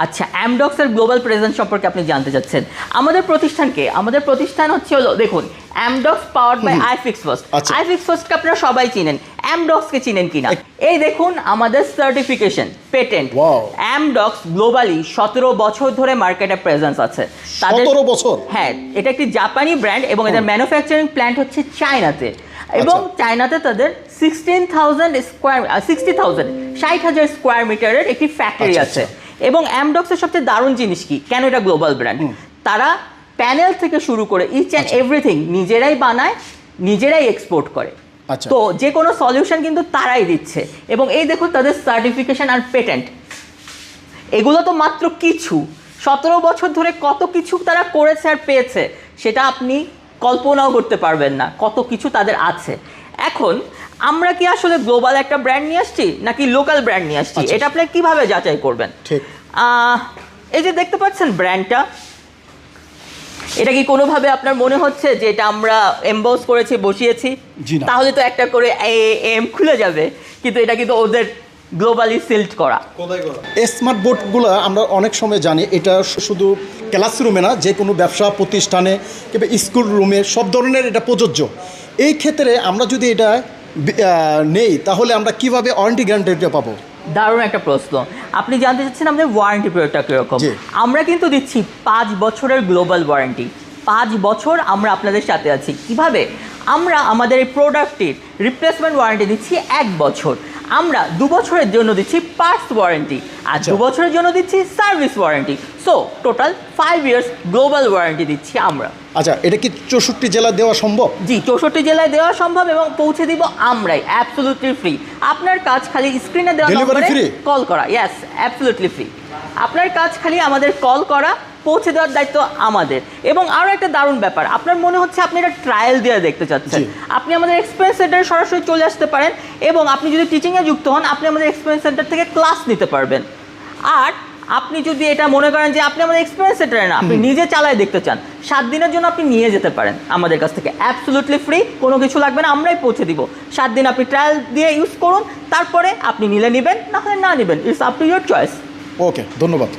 আচ্ছা, অ্যামডক্স এর global presence সম্পর্কে আপনি জানতে চাচ্ছেন। আমাদের প্রতিষ্ঠানকে, আমাদের প্রতিষ্ঠান হচ্ছে হলো, দেখুন, Amdocs powered by iFix First. IFix ফার্স্টকে আপনারা সবাই চিনেন, অ্যামডক্সকে চিনেন কিনা? এই দেখুন আমাদের সার্টিফিকেশন, পেটেন্ট। অ্যামডক্স গ্লোবালি 17 বছর ধরে মার্কেটে প্রেজেন্স আছে। 17 বছর? হ্যাঁ, এটা একটি জাপানি ব্র্যান্ড এবং এদের ম্যানুফ্যাকচারিং প্ল্যান্ট হচ্ছে চায়নাতে। এবং চায়নাতে তাদের 60,000 স্কোয়ার মিটারের একটি ফ্যাক্টরি আছে। এবং অ্যামডক্সের সবচেয়ে দারুণ জিনিস কি, কেন এটা গ্লোবাল ব্র্যান্ড, তারা প্যানেল থেকে শুরু করে ইচ অ্যান্ড এভরিথিং নিজেরাই বানায়, নিজেরাই এক্সপোর্ট করে। তো যে কোনো সলিউশন কিন্তু তারাই দিচ্ছে। এবং এই দেখুন তাদের সার্টিফিকেশন আর পেটেন্ট, এগুলো তো মাত্র কিছু, 17 বছর ধরে কত কিছু তারা করেছে আর পেয়েছে, সেটা আপনি কল্পনাও করতে পারবেন না, কত কিছু তাদের আছে। এখন আমরা কি আসলে গ্লোবাল একটা ব্র্যান্ড নিয়ে আসছি নাকি লোকাল ব্র্যান্ড নিয়ে আসছি, এটা আপনি কিভাবে যাচাই করবেন? ঠিক, এই যে দেখতে পাচ্ছেন ব্র্যান্ডটা, এটা কি কোনোভাবে আপনার মনে হচ্ছে যে এটা আমরা এমবস করেছি, বসিয়েছি? তাহলে তো একটা করে এম খুলে যাবে, কিন্তু এটা কিন্তু ওদের গ্লোবালি সিল্ড করা। স্মার্ট বোর্ডগুলো আমরা অনেক সময় জানি এটা শুধু ক্লাসরুমে না, যে কোনো ব্যবসা প্রতিষ্ঠানে কিংবা স্কুল রুমে সব ধরনের এটা প্রযোজ্য। এই ক্ষেত্রে আমরা যদি এটা নেই তাহলে আমরা কিভাবে ওয়ারেন্টি গ্যারান্টিটা পাবো? দারুণ একটা প্রশ্ন। আপনি জানতে চাচ্ছেন আমাদের ওয়ারেন্টি পিরিয়ডটা কীরকম? আমরা কিন্তু দিচ্ছি 5 বছরের গ্লোবাল ওয়ারেন্টি। 5 বছর আমরা আপনাদের সাথে আছি। কিভাবে? আমরা আমাদের এই প্রোডাক্টটির রিপ্লেসমেন্ট ওয়ারেন্টি দিচ্ছি 1 বছর। আমরা 2 বছরের জন্য দিচ্ছি পার্টস ওয়ারেন্টি, আর 2 বছরের জন্য দিচ্ছি service warranty. So total 5 years global warranty দিচ্ছি আমরা। আচ্ছা, এটা কি 64 জেলায় দেওয়া সম্ভব? জি, 64 জেলায় দেওয়া সম্ভব এবং পৌঁছে দিব আমরাই, অ্যাবসলিউটলি ফ্রি। আপনার কাজ খালি স্ক্রিনে দেওয়া নম্বরে কল করা। Yes, absolutely free. আপনার কাজ খালি আমাদের কল করা, পৌঁছে দেওয়ার দায়িত্ব আমাদের। এবং আরও একটা দারুণ ব্যাপার, আপনার মনে হচ্ছে আপনি এটা ট্রায়াল দিয়ে দেখতে চাচ্ছেন, আপনি আমাদের এক্সপিরিয়েন্স সেন্টারে সরাসরি চলে আসতে পারেন। এবং আপনি যদি টিচিংয়ে যুক্ত হন, আপনি আমাদের এক্সপিরিয়েন্স সেন্টার থেকে ক্লাস নিতে পারবেন। আর আপনি যদি এটা মনে করেন যে আপনি আমাদের এক্সপিরিয়েন্স সেন্টারে না, আপনি নিজে চালায় দেখতে চান, 7 দিনের জন্য আপনি নিয়ে যেতে পারেন আমাদের কাছ থেকে, অ্যাবসলিউটলি ফ্রি, কোনো কিছু লাগবে না, আমরাই পৌঁছে দিব। 7 দিন আপনি ট্রায়াল দিয়ে ইউজ করুন, তারপরে আপনি নিলে নেবেন, না হলে না নেবেন, it's up to your choice. Okay, ধন্যবাদ।